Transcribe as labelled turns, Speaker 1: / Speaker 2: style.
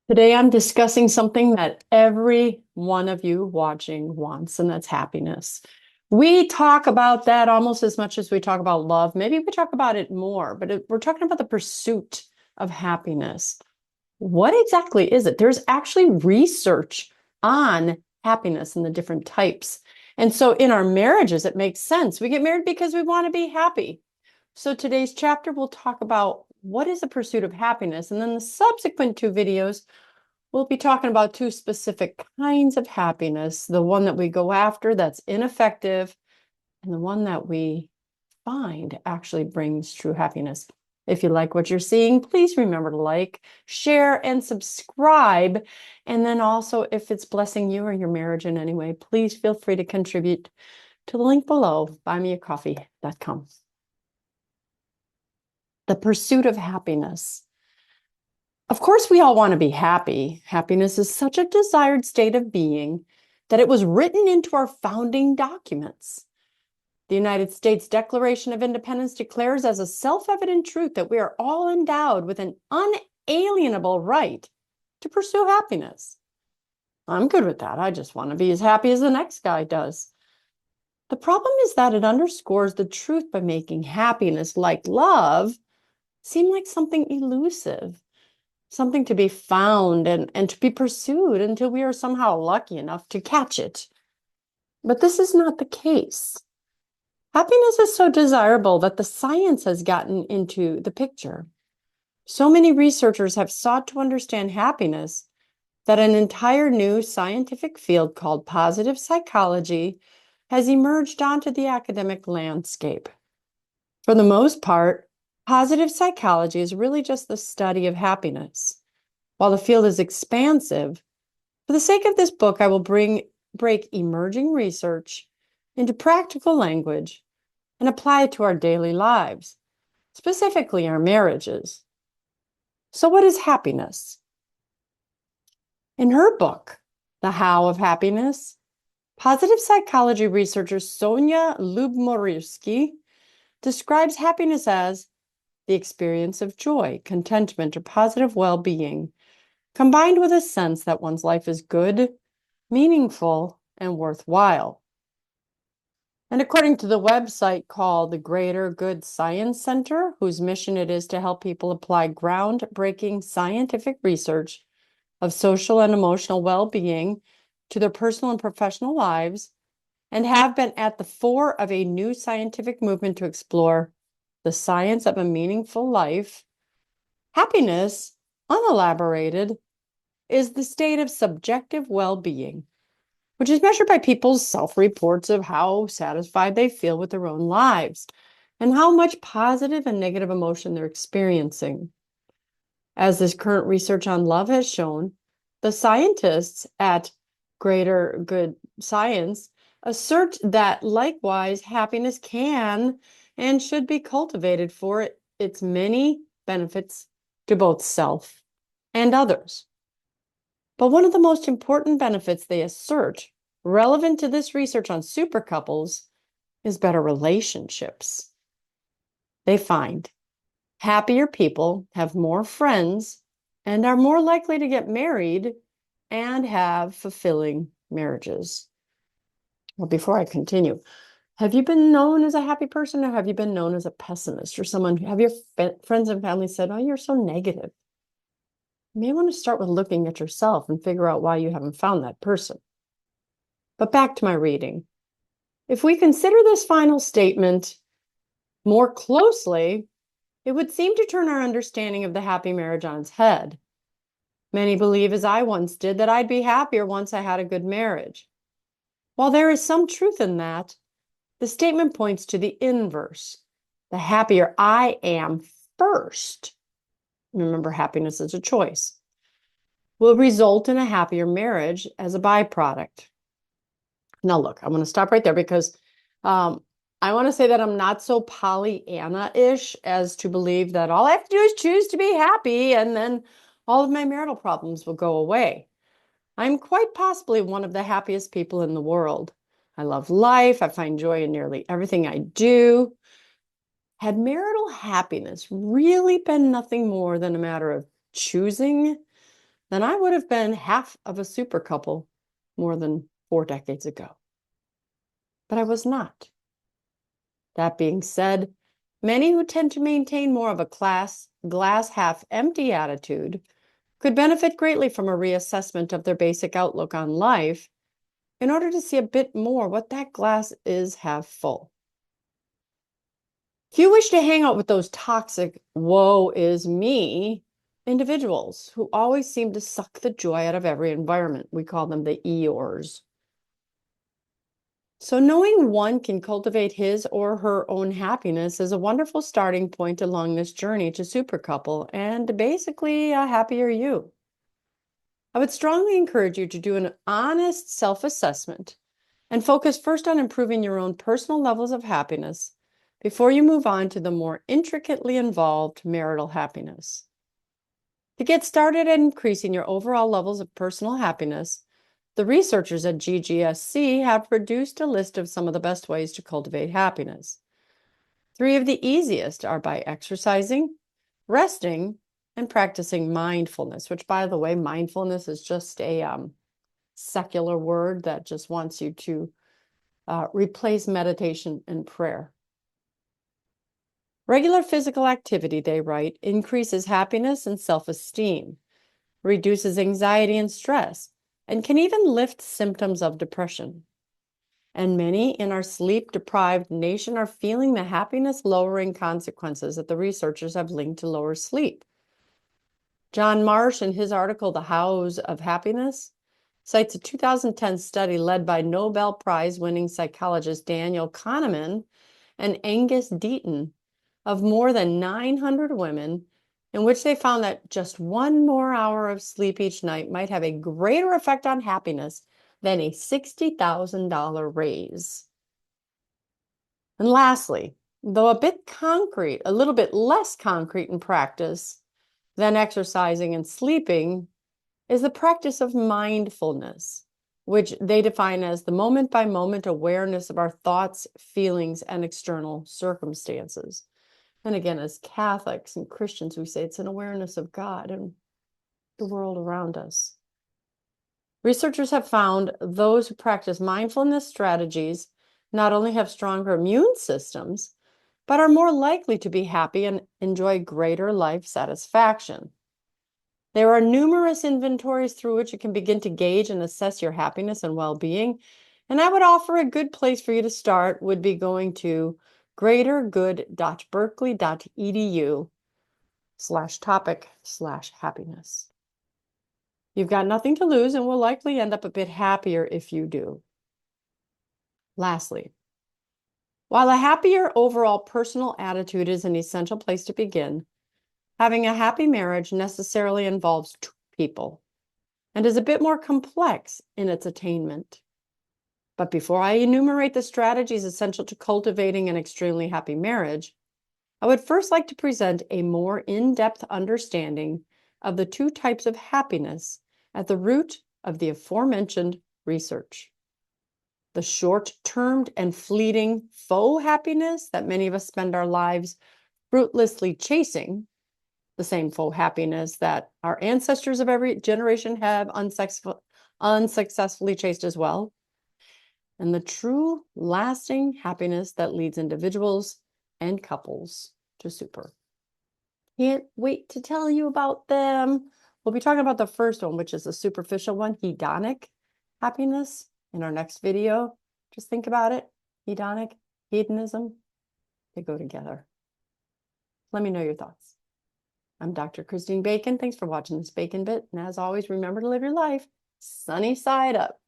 Speaker 1: Today, I'm discussing something that every one of you watching wants, and that's happiness. We talk about that almost as much as we talk about love. Maybe we talk about it more, but we're talking about the pursuit of happiness. What exactly is it? There's actually research on happiness and the different types. And so in our marriages, it makes sense. We get married because we want to be happy. So today's chapter will talk about what is the pursuit of happiness. And then the subsequent two videos we'll be talking about two specific kinds of happiness, the one that we go after that's ineffective, and the one that we find actually brings true happiness. If you like what you're seeing, please remember to like, share, and subscribe. And then also, if it's blessing you or your marriage in any way, please feel free to contribute to the link below, buymeacoffee.com. The pursuit of happiness. Of course, we all want to be happy. Happiness is such a desired state of being that it was written into our founding documents. The United States Declaration of Independence declares as a self-evident truth that we are all endowed with an unalienable right to pursue happiness. I'm good with that. I just want to be as happy as the next guy does. The problem is that it underscores the truth by making happiness, like love, seem like something elusive, something to be found and to be pursued until we are somehow lucky enough to catch it. But this is not the case. Happiness is so desirable that the science has gotten into the picture. So many researchers have sought to understand happiness that an entire new scientific field called positive psychology has emerged onto the academic landscape. For the most part, positive psychology is really just the study of happiness. While the field is expansive, for the sake of this book, I will break emerging research into practical language and apply it to our daily lives, specifically our marriages. So, what is happiness? In her book, The How of Happiness, positive psychology researcher Sonia Lyubomirsky describes happiness as the experience of joy, contentment, or positive well-being, combined with a sense that one's life is good, meaningful, and worthwhile. And according to the website called the Greater Good Science Center, whose mission it is to help people apply groundbreaking scientific research of social and emotional well-being to their personal and professional lives, and have been at the fore of a new scientific movement to explore the science of a meaningful life, happiness, unelaborated, is the state of subjective well-being, which is measured by people's self-reports of how satisfied they feel with their own lives and how much positive and negative emotion they're experiencing. As this current research on love has shown, the scientists at Greater Good Science assert that likewise happiness can and should be cultivated for its many benefits to both self and others. But one of the most important benefits they assert, relevant to this research on super couples, is better relationships. They find happier people have more friends and are more likely to get married and have fulfilling marriages. Well, before I continue, have you been known as a happy person, or have you been known as a pessimist, or someone, have your friends and family said, oh, you're so negative? You may want to start with looking at yourself and figure out why you haven't found that person. But back to my reading. If we consider this final statement more closely, it would seem to turn our understanding of the happy marriage on its head. Many believe, as I once did, that I'd be happier once I had a good marriage. While there is some truth in that, the statement points to the inverse. The happier I am first, remember, happiness is a choice, will result in a happier marriage as a byproduct. Now, look, I'm going to stop right there because I want to say that I'm not so Pollyanna-ish as to believe that all I have to do is choose to be happy and then all of my marital problems will go away. I'm quite possibly one of the happiest people in the world. I love life. I find joy in nearly everything I do. Had marital happiness really been nothing more than a matter of choosing, then I would have been half of a super couple more than 4 decades ago. But I was not. That being said, many who tend to maintain more of a glass half empty attitude could benefit greatly from a reassessment of their basic outlook on life in order to see a bit more what that glass is half full. If you wish to hang out with those toxic, woe is me individuals who always seem to suck the joy out of every environment, we call them the Eeyores. So knowing one can cultivate his or her own happiness is a wonderful starting point along this journey to super couple and basically a happier you. I would strongly encourage you to do an honest self-assessment and focus first on improving your own personal levels of happiness before you move on to the more intricately involved marital happiness. To get started at increasing your overall levels of personal happiness, the researchers at GGSC have produced a list of some of the best ways to cultivate happiness. 3 of the easiest are by exercising, resting, and practicing mindfulness, which, by the way, mindfulness is just a secular word that just wants you to replace meditation and prayer. Regular physical activity, they write, increases happiness and self-esteem, reduces anxiety and stress, and can even lift symptoms of depression. And many in our sleep-deprived nation are feeling the happiness-lowering consequences that the researchers have linked to lower sleep. John Marsh, in his article, The Hows of Happiness, cites a 2010 study led by Nobel Prize-winning psychologist Daniel Kahneman and Angus Deaton of more than 900 women, in which they found that just 1 more hour of sleep each night might have a greater effect on happiness than a $60,000 raise. And lastly, though a little bit less concrete in practice than exercising and sleeping, is the practice of mindfulness, which they define as the moment-by-moment awareness of our thoughts, feelings, and external circumstances. And again, as Catholics and Christians, we say it's an awareness of God and the world around us. Researchers have found those who practice mindfulness strategies not only have stronger immune systems, but are more likely to be happy and enjoy greater life satisfaction. There are numerous inventories through which you can begin to gauge and assess your happiness and well-being, and I would offer a good place for you to start would be going to greatergood.berkeley.edu/topic/happiness. You've got nothing to lose and will likely end up a bit happier if you do. Lastly, while a happier overall personal attitude is an essential place to begin, having a happy marriage necessarily involves 2 people and is a bit more complex in its attainment. But before I enumerate the strategies essential to cultivating an extremely happy marriage, I would first like to present a more in-depth understanding of the 2 types of happiness at the root of the aforementioned research. The short-term and fleeting faux happiness that many of us spend our lives fruitlessly chasing, the same faux happiness that our ancestors of every generation have unsuccessfully chased as well, and the true lasting happiness that leads individuals and couples to super. Can't wait to tell you about them. We'll be talking about the first one, which is the superficial one, hedonic happiness, in our next video. Just think about it. Hedonic, hedonism, they go together. Let me know your thoughts. I'm Dr. Christine Bacon. Thanks for watching this Bacon Bit. And as always, remember to live your life sunny side up.